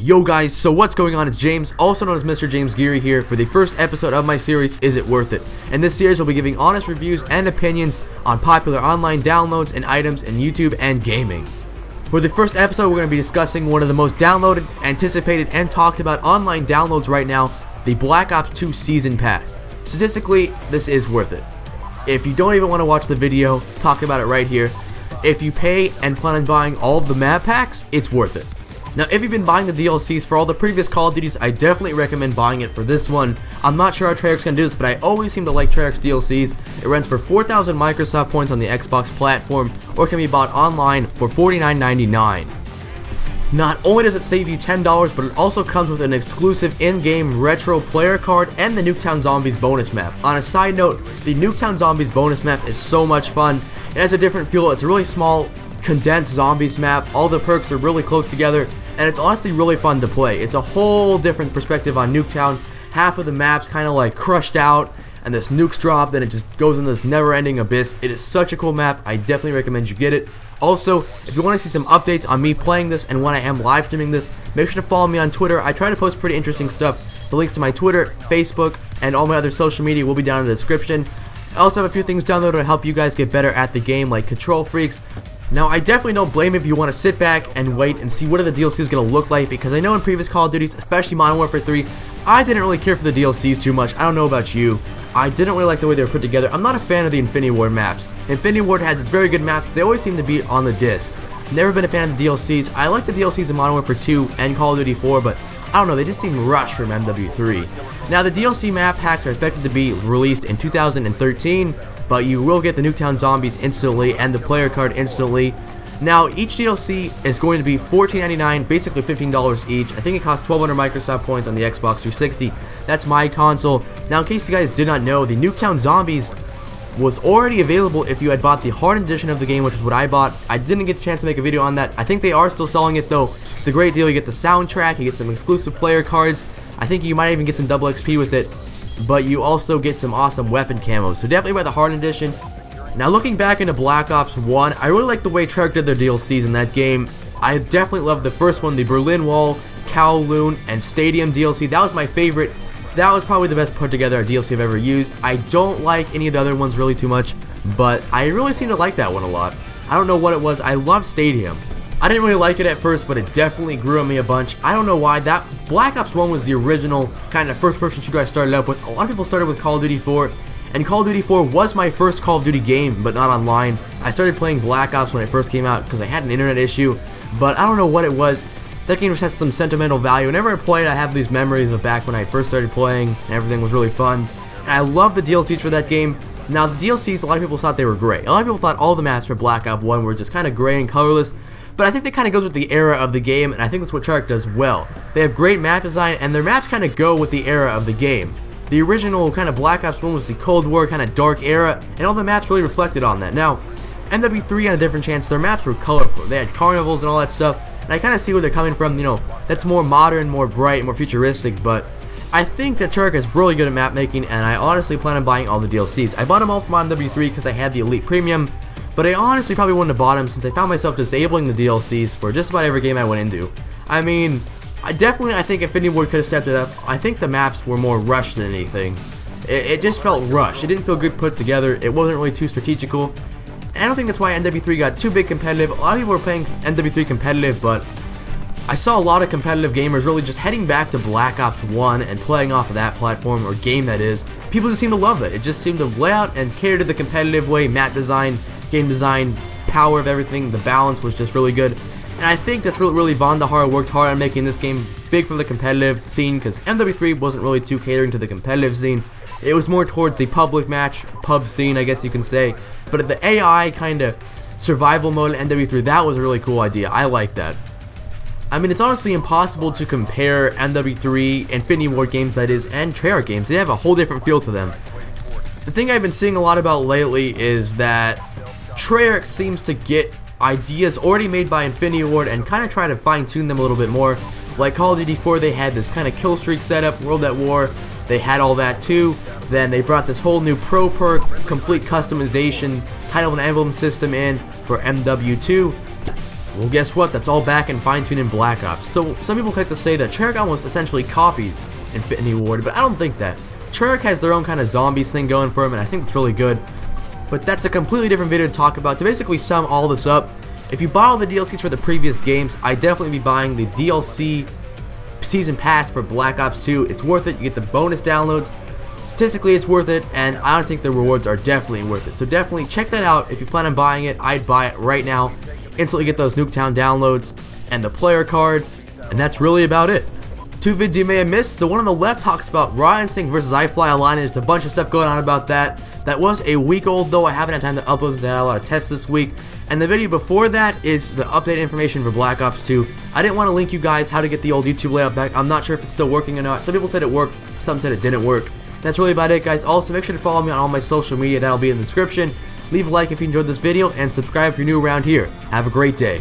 Yo guys, so what's going on? It's James, also known as MrJamesGeary here for the first episode of my series, Is It Worth It? In this series, we'll be giving honest reviews and opinions on popular online downloads and items in YouTube and gaming. For the first episode, we're going to be discussing one of the most downloaded, anticipated, and talked about online downloads right now, the Black Ops 2 Season Pass. Statistically, this is worth it. If you don't even want to watch the video, talk about it right here. If you pay and plan on buying all of the map packs, it's worth it. Now, if you've been buying the DLCs for all the previous Call of Duties, I definitely recommend buying it for this one. I'm not sure how Treyarch's going to do this, but I always seem to like Treyarch's DLCs. It runs for 4,000 Microsoft points on the Xbox platform, or can be bought online for $49.99. Not only does it save you $10, but it also comes with an exclusive in-game retro player card and the NUKETOWN Zombies bonus map. On a side note, the NUKETOWN Zombies bonus map is so much fun. It has a different feel. It's a really small, condensed zombies map. All the perks are really close together, and it's honestly really fun to play. It's a whole different perspective on Nuketown. Half of the map's kind of like crushed out, and this nukes drop, then it just goes in this never-ending abyss. It is such a cool map. I definitely recommend you get it. Also, if you want to see some updates on me playing this and when I am live streaming this, make sure to follow me on Twitter. I try to post pretty interesting stuff. The links to my Twitter, Facebook, and all my other social media will be down in the description. I also have a few things down there to help you guys get better at the game, like Control Freaks. Now, I definitely don't blame if you want to sit back and wait and see what the DLC is going to look like, because I know in previous Call of Duties, especially Modern Warfare 3, I didn't really care for the DLCs too much. I don't know about you. I didn't really like the way they were put together. I'm not a fan of the Infinity Ward maps. Infinity Ward has its very good maps. They always seem to be on the disc. Never been a fan of the DLCs. I like the DLCs in Modern Warfare 2 and Call of Duty 4, but I don't know, they just seem rushed from MW3. Now, the DLC map packs are expected to be released in 2013, but you will get the NUKETOWN Zombies instantly and the player card instantly. Now, each DLC is going to be $14.99, basically $15 each. I think it costs 1,200 Microsoft points on the Xbox 360. That's my console. Now, in case you guys did not know, the NUKETOWN Zombies was already available if you had bought the hardened edition of the game, which is what I bought. I didn't get a chance to make a video on that. I think they are still selling it, though. It's a great deal. You get the soundtrack, you get some exclusive player cards. I think you might even get some double XP with it, but you also get some awesome weapon camos. So definitely buy the hardened edition. Now, looking back into Black Ops 1, I really like the way Treyarch did their DLCs in that game. I definitely loved the first one, the Berlin Wall, Kowloon, and Stadium DLC. That was my favorite. That was probably the best put together DLC I've ever used. I don't like any of the other ones really too much, but I really seem to like that one a lot. I don't know what it was. I love Stadium. I didn't really like it at first, but it definitely grew on me a bunch. I don't know why. That Black Ops 1 was the original kind of first-person shooter I started up with. A lot of people started with Call of Duty 4. And Call of Duty 4 was my first Call of Duty game, but not online. I started playing Black Ops when it first came out because I had an internet issue, but I don't know what it was. That game just has some sentimental value. Whenever I play it, I have these memories of back when I first started playing, and everything was really fun. And I love the DLCs for that game. Now, the DLCs, a lot of people thought they were gray. A lot of people thought all the maps for Black Ops 1 were just kind of gray and colorless, but I think that kind of goes with the era of the game, and I think that's what Treyarch does well. They have great map design, and their maps kind of go with the era of the game. The original kind of Black Ops 1 was the Cold War kind of dark era, and all the maps really reflected on that. Now, MW3 had a different chance. Their maps were colorful. They had carnivals and all that stuff, and I kind of see where they're coming from. You know, that's more modern, more bright, more futuristic, but I think that Treyarch is really good at map making, and I honestly plan on buying all the DLCs. I bought them all from MW3 because I had the Elite Premium, but I honestly probably wouldn't have bought them since I found myself disabling the DLCs for just about every game I went into. I mean, I think Infinity Ward could have stepped it up. I think the maps were more rushed than anything. It just felt rushed. It didn't feel good put together. It wasn't really too strategical. And I don't think that's why MW3 got too big competitive. A lot of people were playing MW3 competitive, but I saw a lot of competitive gamers really just heading back to Black Ops 1 and playing off of that platform, or game that is. People just seem to love it. It just seemed to lay out and cater to the competitive way. Map design, game design, power of everything, the balance was just really good. And I think that's really Vandahar worked hard on making this game big for the competitive scene, because MW3 wasn't really too catering to the competitive scene. It was more towards the public match, pub scene, I guess you can say. But the AI kind of survival mode in MW3, that was a really cool idea. I like that. I mean, it's honestly impossible to compare MW3, Infinity Ward games that is, and Treyarch games. They have a whole different feel to them. The thing I've been seeing a lot about lately is that Treyarch seems to get ideas already made by Infinity Ward and kind of try to fine-tune them a little bit more. Like Call of Duty 4, they had this kind of kill streak setup. World at War, they had all that too. Then they brought this whole new pro perk, complete customization, title and emblem system in for MW2. Well, guess what? That's all back and fine-tuned in Black Ops. So some people like to say that Treyarch was essentially copies Infinity Ward, but I don't think that. Treyarch has their own kind of zombies thing going for them, and I think it's really good. But that's a completely different video to talk about. To basically sum all this up, if you buy all the DLCs for the previous games, I'd definitely be buying the DLC Season Pass for Black Ops 2. It's worth it. You get the bonus downloads. Statistically, it's worth it, and I don't think the rewards are definitely worth it. So definitely check that out. If you plan on buying it, I'd buy it right now. Instantly get those NUKETOWN downloads and the player card, and that's really about it. Two vids you may have missed. The one on the left talks about Raw Instinct versus iFly Aligned. There's a bunch of stuff going on about that. That was a week old, though. I haven't had time to upload it. I had a lot of tests this week. And the video before that is the update information for Black Ops 2. I didn't want to link you guys how to get the old YouTube layout back. I'm not sure if it's still working or not. Some people said it worked, some said it didn't work. That's really about it, guys. Also, make sure to follow me on all my social media. That'll be in the description. Leave a like if you enjoyed this video, and subscribe if you're new around here. Have a great day.